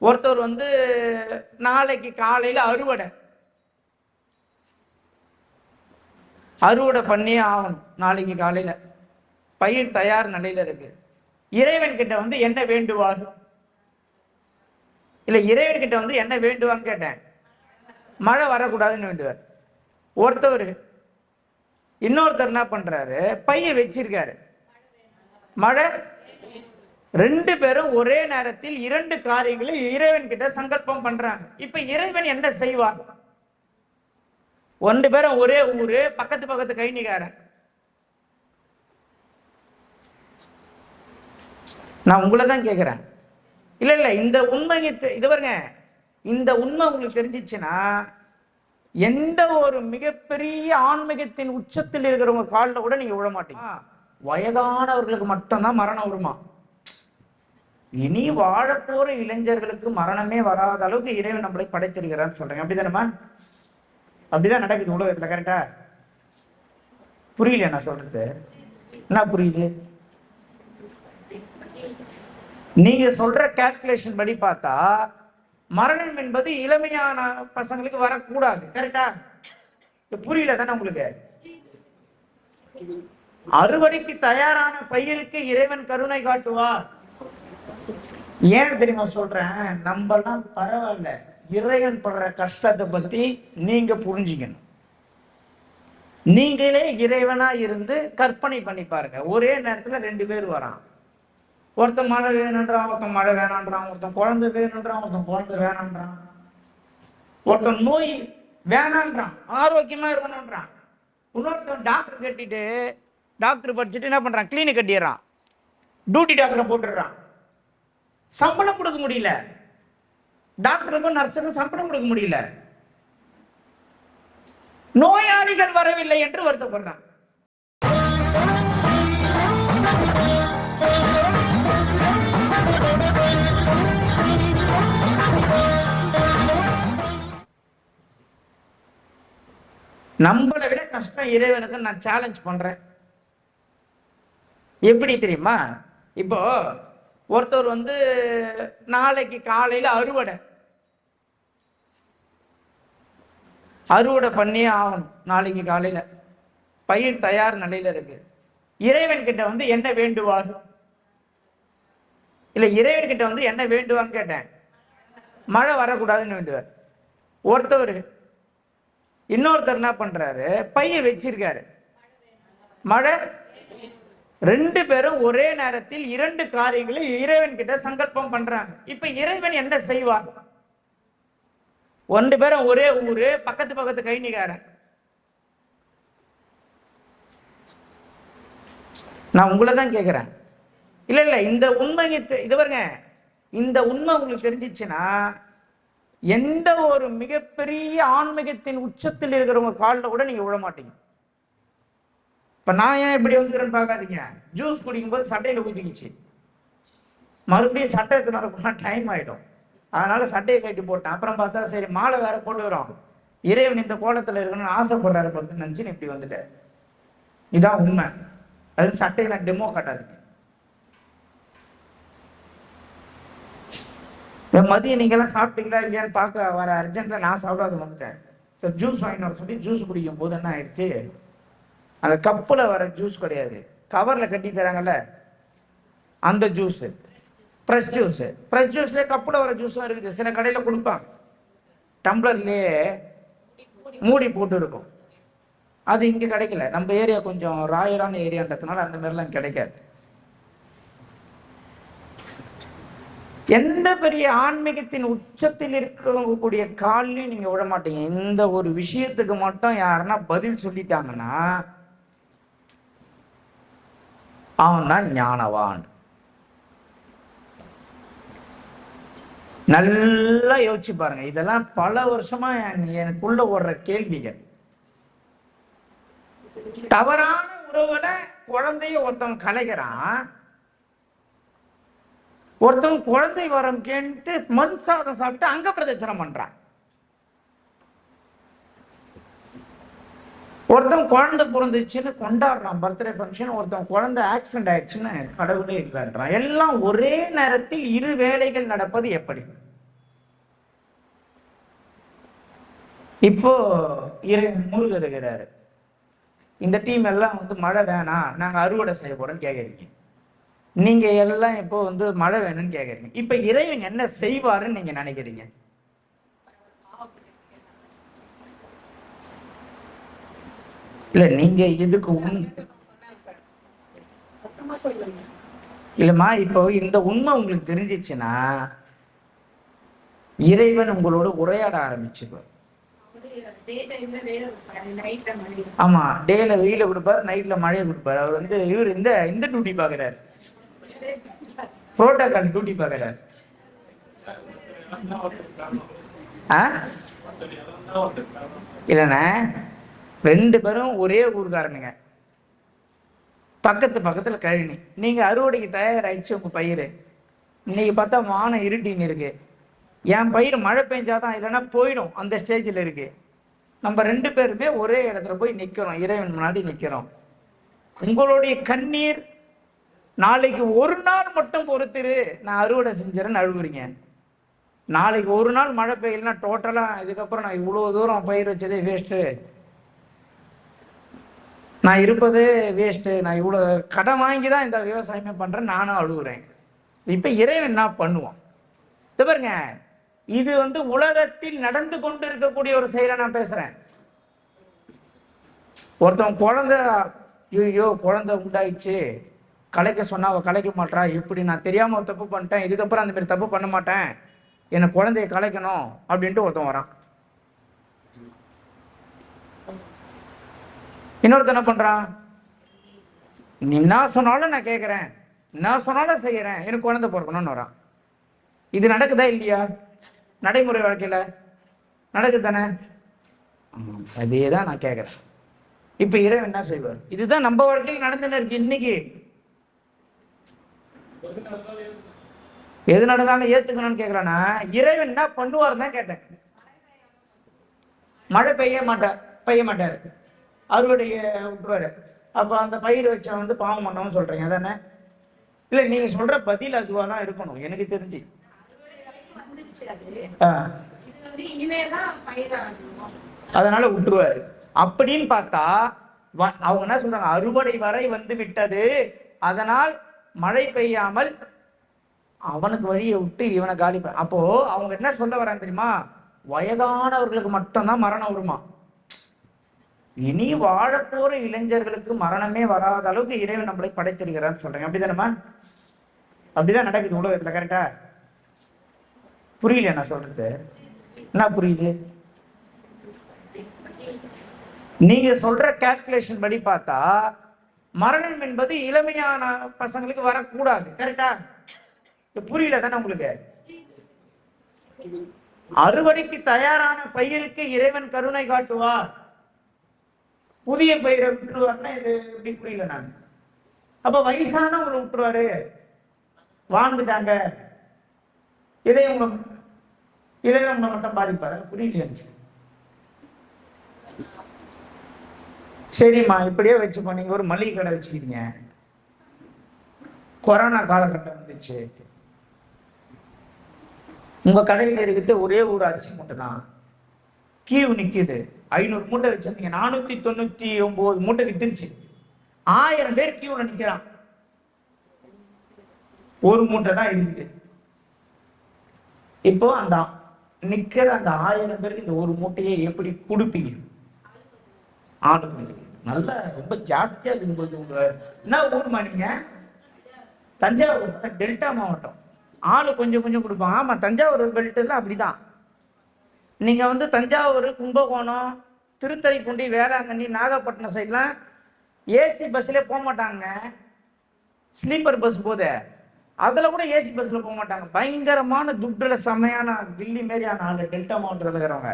ஒருத்தர் வந்து நாளைக்கு காலையில அறுவடை பண்ணியே ஆகணும். நாளைக்கு காலையில பயிர் தயார் நிலையில இருக்கு. இறைவன் கிட்ட வந்து என்ன வேண்டுவார்? இல்ல, இறைவன் கிட்ட வந்து என்ன வேண்டுவான்னு கேட்டேன். மழை வரக்கூடாதுன்னு வேண்டுவார் ஒருத்தவர். இன்னொருத்தர் என்ன பண்றாரு, பைய வச்சிருக்காரு, மழை. ரெண்டு பேரும் ஒரே நேரத்தில் இரண்டு காரியங்களை இறைவன் கிட்ட சங்கல்பம் பண்றாங்க. இப்ப இறைவன் என்ன செய்வார்? ரெண்டு பேரும் ஒரே ஊரு, பக்கத்து பக்கத்து கைனிகாரன். நான் உங்களை தான் கேட்கிறேன். இல்ல இந்த உண்மை இது பாருங்க, இந்த உண்மை உங்களுக்கு தெரிஞ்சிச்சுன்னா எந்த ஒரு மிகப்பெரிய ஆன்மீகத்தின் உச்சத்தில் இருக்கிறவங்க காலில் கூட நீங்க விட மாட்டீங்க. வயதானவர்களுக்கு மட்டும்தான் மரணம் வருமா? இனி வாழப்போற இளைஞர்களுக்கு மரணமே வராத அளவுக்கு இறைவன் நம்மளை படைத்திருக்கிறான்னு சொல்றேன். அப்படிதானேமா? அப்படிதான் நடக்குது உலகத்துல. கரெக்டா? புரியல நான் சொல்றது? என்ன புரியுது? நீங்க சொல்ற கால்குலேஷன் படி பார்த்தா மரணம் என்பது இளமையான பசங்களுக்கு வரக்கூடாது. கரெக்டா? புரியல தானே உங்களுக்கு? அறுவடைக்கு தயாரான பயிருக்கு இறைவன் கருணை காட்டுவார். ஏன் தெரியுமா சொல்றேன்? நம்மலாம் பரவாயில்ல, இறைவன் படுற கஷ்டத்தை பத்தி நீங்க புரிஞ்சுக்கணும். நீங்களே இறைவனா இருந்து கற்பனை பண்ணி பாருங்க. ஒரே நேரத்துல ரெண்டு பேர் வரான். ஒருத்தன் மழை வேணுன்றான், ஒருத்தன் மழை வேணான்றான். ஒருத்தன் குழந்தை வேணுன்றான், ஒருத்தன் குழந்தை வேணான்றான். ஒருத்தன் நோய் வேணான்றான், ஆரோக்கியமா இருக்கணும்ன்றான். இன்னொருத்தன் டாக்டர் கட்டிட்டு, டாக்டர் படிச்சுட்டு என்ன பண்றான், கிளினிக் கட்டிடுறான், டியூட்டி டாக்டரை போட்டுடுறான். சம்பளம் கொடுக்க முடியல, டாக்டருக்கும் நர்ஸுக்கும் சம்பளம் கொடுக்க முடியல. நோயாளிகள் வரவில்லை என்று வருத்தப்படுறான். நம்மளை விட கஷ்டம் இறைவனுக்கு நான் சேலஞ்ச் பண்றேன். எப்படி தெரியுமா? இப்போ ஒருத்தர் வந்து நாளைக்கு காலையில அறுவடை பண்ணியே ஆகணும். நாளைக்கு காலையில பயிர் தயார் நிலையில இருக்கு. இறைவன் கிட்ட வந்து என்ன வேண்டுவார்? இல்ல, இறைவன் கிட்ட வந்து என்ன வேண்டுவான்னு கேட்டேன். மழை வரக்கூடாதுன்னு வேண்டுவார் ஒருத்தவர். இன்னொருத்தர் என்ன பண்றாரு, பைய வச்சிருக்காரு, மழை. ரெண்டு பேரும் ஒரே நேரத்தில் இரண்டு காரியங்களை இறைவன் கிட்ட சங்கல்பம் பண்றாங்க. இப்ப இறைவன் என்ன செய்வார்? ரெண்டு பேரும் ஒரே ஊரு, பக்கத்து பக்கத்து கைனிகாரன். நான் உங்களை தான் கேட்கிறேன். இல்ல இந்த உண்மை இது பாருங்க, இந்த உண்மை உங்களுக்கு தெரிஞ்சிச்சுன்னா எந்த ஒரு மிகப்பெரிய ஆன்மீகத்தின் உச்சத்தில் இருக்கிறவங்க காலில் கூட நீங்க விட மாட்டீங்க. இப்ப நான் ஏன் இப்படி வந்துக்கிறேன்னு பார்க்காதீங்க. ஜூஸ் குடிக்கும் போது சட்டையில ஊத்திக்கிச்சு, மறுபடியும் சட்டை எடுத்துனா டைம் ஆயிடும். அதனால சட்டையை கட்டி போட்டேன். அப்புறம் பார்த்தா சரி மாலை வேற போட்டு வரும், இறைவன் இந்த கோலத்துல இருக்கணும்னு ஆசைப்படுறாரு பொறுத்து நினைச்சு இப்படி வந்துட்டேன். இதான் உண்மை. அது சட்டையில டெமோ காட்டாதீங்க. மதியம் நீங்க எல்லாம் சாப்பிட்டீங்களா இல்லையான்னு பார்க்க வர அர்ஜென்ட்ல நான் சாப்பிடாத வந்துட்டேன். சார் ஜூஸ் வாங்கிட்டு வர சொல்லி ஜூஸ் குடிக்கும் போது என்ன ஆயிடுச்சு, அந்த கப்புல வர ஜூஸ் கிடையாது, கவர்ல கட்டி தராங்கல்ல அந்த ஜூஸ், ஃப்ரெஷ் ஜூஸ். ஃப்ரெஷ் ஜூஸ்ல கப்புல வர ஜூஸும் இருக்குது. சில கடையில கொடுப்பாங்க டம்ளர்லயே மூடி போட்டு இருக்கும். அது இங்க கிடைக்கல. நம்ம ஏரியா கொஞ்சம் ராயரான ஏரியான்றதுனால அந்த மாதிரிலாம் கிடைக்காது. எந்த பெரிய ஆன்மீகத்தின் உச்சத்தில் இருக்கக்கூடிய காலையும் நீங்க விட மாட்டீங்க. இந்த ஒரு விஷயத்துக்கு மட்டும் யாருன்னா பதில் சொல்லிட்டாங்கன்னா அவன் தான் ஞானவான். நல்லா யோசிச்சு பாருங்க. இதெல்லாம் பல வருஷமா எனக்குள்ள ஓடுற கேள்விகள். தவறான உறவுல குழந்தைய ஒருத்தவன் கலைகிறான், ஒருத்தவன் குழந்தை வரம் கேட்டு மண் சாதம் சாப்பிட்டு அங்க பிரதட்சணம் பண்றான். ஒருத்தன் குழந்தை பிறந்துச்சுன்னு கொண்டாடுறான் பர்த்டே ஃபங்க்ஷன், ஒருத்தன் குழந்தை ஆக்சிடென்ட் ஆயிடுச்சுன்னு கடவுளே இல்லைன்றான். எல்லாம் ஒரே நேரத்தில் இரு வேலைகள் நடப்பது எப்படி? இப்போ முருகர் இருக்கிறாரு, இந்த டீம் எல்லாம் வந்து மழை வேணாம் நாங்க அறுவடை செய்ய போறோம்னு கேக்குறீங்க. நீங்க எல்லாம் இப்போ வந்து மழை வேணும்னு கேக்குறீங்க. இப்ப இறைவன் என்ன செய்வாருன்னு நீங்க நினைக்கிறீங்க? இல்ல நீங்க இதுக்கு இல்லம்மா, இப்போ இந்த உண்மை உங்களுக்கு தெரிஞ்சிச்சுன்னா இறைவன் உங்களோட உரையாட ஆரம்பிச்சுப்பார். ஆமா, டேல வெயில கொடுப்பாரு, நைட்ல மழையை கொடுப்பாரு. அவர் வந்து இவர் இந்த இந்த டியூட்டி பாக்குறாரு, புரோட்டோகால் டியூட்டி பாக்குறாரு. இல்லண்ணா, 2 பேரும் ஒரே ஊருக்காரனுங்க, பக்கத்துல கழனி. நீங்க அறுவடைக்கு தயாராயிடுச்சு உங்க பயிர். இன்னைக்கு பார்த்தா வானம் இருட்டின்னு இருக்கு. என் பயிர் மழை பெஞ்சாதான், இல்லைன்னா போயிடும், அந்த ஸ்டேஜில் இருக்கு. நம்ம 2 பேருமே ஒரே இடத்துல போய் நிக்கிறோம், இறைவன் முன்னாடி நிக்கிறோம். உங்களுடைய கண்ணீர் நாளைக்கு ஒரு நாள் மட்டும் பொறுத்துரு, நான் அறுவடை செஞ்சிடறேன்னு அழுகுறீங்க. நாளைக்கு ஒரு நாள் மழை பெய்யலன்னா டோட்டலா இதுக்கப்புறம் நான் இவ்வளவு தூரம் பயிர் வச்சதே வேஸ்ட்டு, நான் இருப்பதே வேஸ்ட்டு, நான் இவ்வளவு கடன் வாங்கி தான் இந்த விவசாயமே பண்றேன், நானும் அழுகுறேன். இப்ப இறைவன் என்ன பண்ணுவான் பாருங்க. இது வந்து உலகத்தில் நடந்து கொண்டு இருக்கக்கூடிய ஒரு செயலை நான் பேசுறேன். ஒருத்தவன் குழந்தை, ஐயோ குழந்தை உண்டாயிடுச்சு, கலைக்க சொன்னா அவ கலைக்க மாட்டா, இப்படி நான் தெரியாம ஒரு தப்பு பண்ணிட்டேன், இதுக்கப்புறம் அந்த மாதிரி தப்பு பண்ண மாட்டேன், எனக்கு குழந்தைய கலைக்கணும் அப்படின்ட்டு ஒருத்தன் வரான். இன்னொருத்த என்ன பண்றான், நீ என்ன சொன்னாலும் நான் கேட்கிறேன், என்ன சொன்னாலும் செய்யறேன், எனக்கு குழந்தை பிறக்கணும்னு வரான். இது நடக்குதா இல்லையா? நடைமுறை வாழ்க்கையில நடக்குது தானே? அதே தான் நான் கேட்கிறேன். இப்ப இறைவன் என்ன செய்வார்? இதுதான் நம்ம வாழ்க்கையில் நடந்துன்னு இருக்கு. இன்னைக்கு எது நடந்தாலும் ஏத்துக்கணும்னு கேட்கிறானா, இறைவன் என்ன பண்ணுவார் தான் கேட்டேன். மழை பெய்ய மாட்டார், அறுவடைய விட்டுருவாரு. அப்ப அந்த பயிர் வச்ச வந்து பாவம் பண்ணவும் சொல்றீங்க அதானே? இல்ல நீங்க சொல்ற பதில் அதுவா தான் இருக்கணும் எனக்கு தெரிஞ்சு. அதனால விட்டுருவாரு அப்படின்னு பார்த்தா, அவங்க என்ன சொல்றாங்க, அறுவடை வரை வந்து விட்டது, அதனால் மழை பெய்யாமல் அவனுக்கு வழியை விட்டு இவனை காலி. அப்போ அவங்க என்ன சொல்ல வராங்க தெரியுமா, வயதானவர்களுக்கு மட்டும்தான் மரணம் வருமா, இனி வாழப்போற இளைஞர்களுக்கு மரணமே வராத அளவுக்கு இறைவன் நம்மளை படைத்திருக்கிறான்னு சொல்றேன். அப்படிதானம்மா? அப்படிதான் நடக்குது உலகத்துல. கரெக்டா? புரியல நான் சொல்றது? என்ன புரியுது? நீங்க சொல்ற கால்குலேஷன் படி பார்த்தா மரணம் என்பது இளமையான பசங்களுக்கு வரக்கூடாது. கரெக்டா? புரியல தானே உங்களுக்கு? அறுவடைக்கு தயாரான பயிருக்கு இறைவன் கருணை காட்டுவார், புதிய பயிரை விட்டுருவாருன்னா இது எப்படி புரியல நான். அப்ப வயசானவங்களை விட்டுருவாரு, வாழ்ந்துட்டாங்க, இதையும் மட்டும் பாதிப்பாரு. புரியல. சரிம்மா, இப்படியே வச்சுப்போ. நீங்க ஒரு மளிகை கடை வச்சுக்கிறீங்க, கொரோனா காலகட்டம் வந்துச்சு, உங்க கடையில இருக்கிட்டு ஒரே ஒரு அரிசி மூட்டை தான், கீவு நிக்குது, 500 மூட்டை வச்சிருந்தீங்க, 499 மூட்டை வித்துருச்சு, 1000 பேர் கீவுல நிக்கிறான், ஒரு மூட்டை தான் இருக்குது. இப்போ அந்த நிக்கிற அந்த 1000 பேருக்கு இந்த ஒரு மூட்டையை எப்படி கொடுப்பீங்க? ஆளுக்கு நல்ல ரொம்ப ஜாஸ்தியா இருக்கும்போது என்ன ஊருமா நீங்க? தஞ்சாவூர் டெல்டா மாவட்டம். ஆளு கொஞ்சம் கொஞ்சம் கொடுப்பாங்க. ஆமா, தஞ்சாவூர் பெல்ட்ல அப்படிதான். நீங்க வந்து தஞ்சாவூர், கும்பகோணம், திருத்துறைப்பூண்டி, வேளாங்கண்ணி, நாகப்பட்டினம் சைட்லாம் ஏசி பஸ்ல போக மாட்டாங்க, ஸ்லீப்பர் பஸ் போதே அதுல கூட ஏசி பஸ்ல போக மாட்டாங்க. பயங்கரமான துட்டுல செமையான தில்லி மாரியான ஆளு டெல்டா மாவட்டத்தில் இருக்கிறவங்க.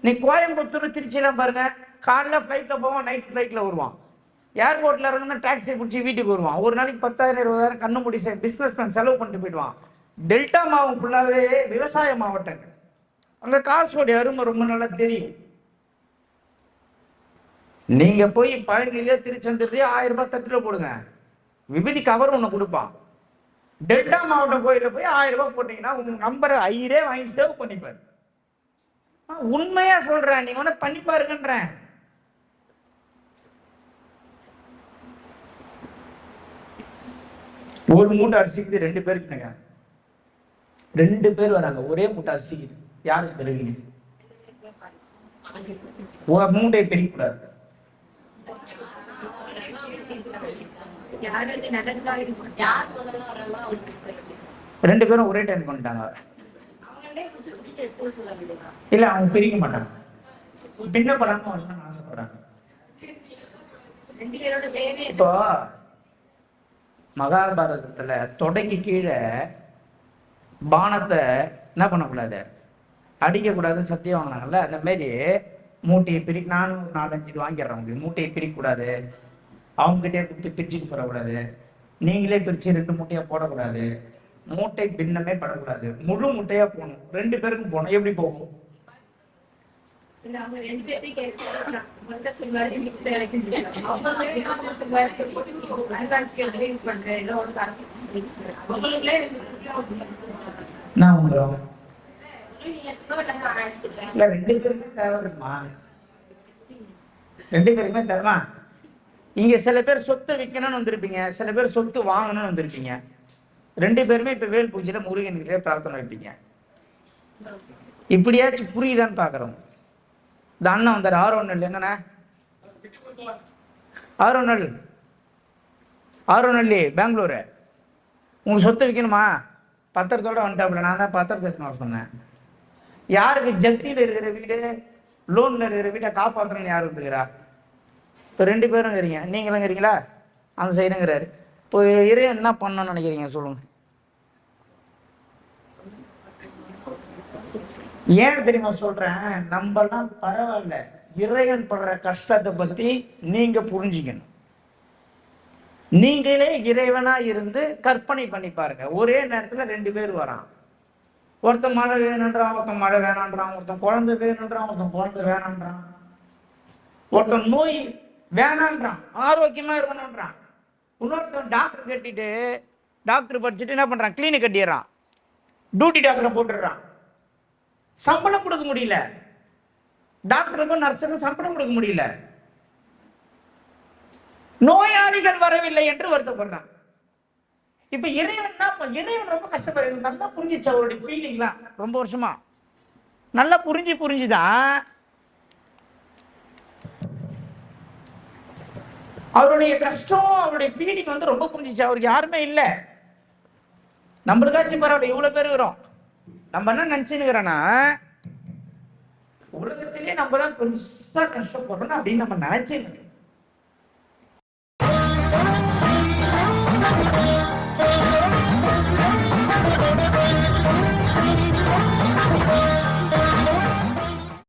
நீ கோயம்புத்தூர், திருச்சியெல்லாம் பாருங்க, காலைல ஃப்ளைட்ல போவான், நைட் ஃப்ளைட்ல வருவான், ஏர்போர்ட்ல இறங்கணும், டாக்ஸி பிடிச்சி வீட்டுக்கு வருவான், ஒரு நாளைக்கு 10,000 20,000 கண்ணு முடி பிசினஸ் மேன் செலவு பண்ணிட்டு போயிடுவான். டெல்டா மாவட்டம் ஃபுல்லாவே விவசாய மாவட்டங்கள், அங்க காசோடைய அருமை ரொம்ப நல்லா தெரியும். நீங்க போய் பழனியில, திருச்செந்தூர்லயே 1000 ரூபாய் தட்டுல போடுங்க, விபதி கவர் ஒண்ணு கொடுப்பான். டெல்டா மாவட்டம் கோயில போய் 1000 ரூபாய் போட்டீங்கன்னா உங்க நம்பரை ஐயரே வாங்கி சேவ் பண்ணிப்பாரு. உண்மையா சொல்றேன், நீங்க வேணா பண்ணி பாருங்கன்றேன். ஒரு மூட்டை அரிசிக்கு 2 பேருக்கு 2 பேர் வராங்க, ஒரே மூட்டை அரிசிக்கு யாருக்கு தருவீங்க? மூட்டையை பிரிக்க கூடாது. ரெண்டு பேரும் ஒரே டைம் பண்ணிட்டாங்க. இல்ல அவங்க பிரிக்க மாட்டாங்க, பின்னப்படாம வரணும்னு ஆசைப்படுறாங்க. இப்போ மகாபாரதத்துல தொடைக்கு கீழே பானத்தை என்ன பண்ணக்கூடாது, அடிக்க கூடாது சத்தியம் வாங்கினாங்கல்ல, அந்த மாதிரி மூட்டையை நானும் 4-5 வாங்கிடுறேன். உங்களுக்கு மூட்டையை பிரிக்கக்கூடாது, அவங்ககிட்டே கொடுத்து பிரிச்சுட்டு போடக்கூடாது, நீங்களே பிரிச்சு 2 மூட்டையா போடக்கூடாது, மூட்டை பின்னமே படக்கூடாது, முழு மூட்டையா போகணும். 2 பேருக்கும் போகணும். எப்படி போகும்? நான் வந்துடும். இல்ல 2 பேருமே தேவை இருக்குமா? 2 பேருமே தேவைமா? இங்க சில பேர் சொத்து விற்கணும்னு வந்திருப்பீங்க, சில பேர் சொத்து வாங்கணும்னு வந்திருப்பீங்க. 2 பேருமே இப்ப வேல் பூஜையில முருகன்கிட்டே பிரார்த்தனை வைப்பீங்க. இப்படியாச்சும் புரியுதான்னு பாக்குறோம். இந்த அண்ணன் வந்தார், ஆரோநெல் எங்கண்ணா? ஆரோநெல்லி பெங்களூரு. உங்களுக்கு சொத்து விற்கணுமா? பத்திரத்தோட வந்துட்டாப்புல. நான் தான் பத்திரத்தை எடுத்துன்னு வர சொன்னேன். யாருக்கு ஜப்தியில் இருக்கிற வீடு, லோன்ல இருக்கிற வீட்டை காப்பாற்றணும்னு யாரு இருக்கிறா? இப்போ 2 பேரும் இருக்கிறீங்க, நீங்களும் இருக்கிறீங்களா? அந்த சைடுங்கிறாரு. இப்போ இறைவன் என்ன பண்ணணும்னு நினைக்கிறீங்க சொல்லுங்க? ஏன் தெரியுமா சொல்றேன்? நம்மலாம் பரவாயில்ல, இறைவன் படுற கஷ்டத்தை பத்தி நீங்க புரிஞ்சுக்கணும். நீங்களே இறைவனா இருந்து கற்பனை பண்ணி பாருங்க. ஒரே நேரத்துல 2 பேர் வரான். ஒருத்தன் மழை வேணுன்றான், ஒருத்தன் மழை வேணான்றான், ஒருத்தன் குழந்தை வேணுன்றான், ஒருத்தன் குழந்தை வேணான்றான், ஒருத்தன் நோய் வேணான்றான், ஆரோக்கியமா இருக்கணும்ன்றான். இன்னொருத்தன் டாக்டர் கட்டிட்டு, டாக்டர் படிச்சுட்டு என்ன பண்றான், கிளினிக் கட்டிடுறான், டியூட்டி டாக்டரை போட்டுடுறான். சம்பளம் கொடுக்க முடியல, டாக்டருக்கும் நர்ஸுக்கும் சம்பளம் கொடுக்க முடியல, நோயாளிகள் வரவில்லை என்று வருத்தப்படுறான். இப்ப இறைவன் ரொம்ப கஷ்டப்படுறது நல்லா புரிஞ்சிச்சு. அவருடைய ஃபீலிங்லாம் ரொம்ப வருஷமா நல்லா புரிஞ்சுதான் அவருடைய கஷ்டம், அவருடைய ஃபீலிங் ரொம்ப புரிஞ்சிச்சு. அவருக்கு யாருமே இல்லை, நம்மளுக்காச்சும் பரவாயில்ல, இவ்வளவு பேர் இருக்கிறோம். நம்ம என்ன நினைச்சுக்கிறோன்னா, உலகத்திலேயே நம்ம தான் பெருசா கஷ்டப்படுறோம் அப்படின்னு நம்ம நினைச்சுக்கணும்.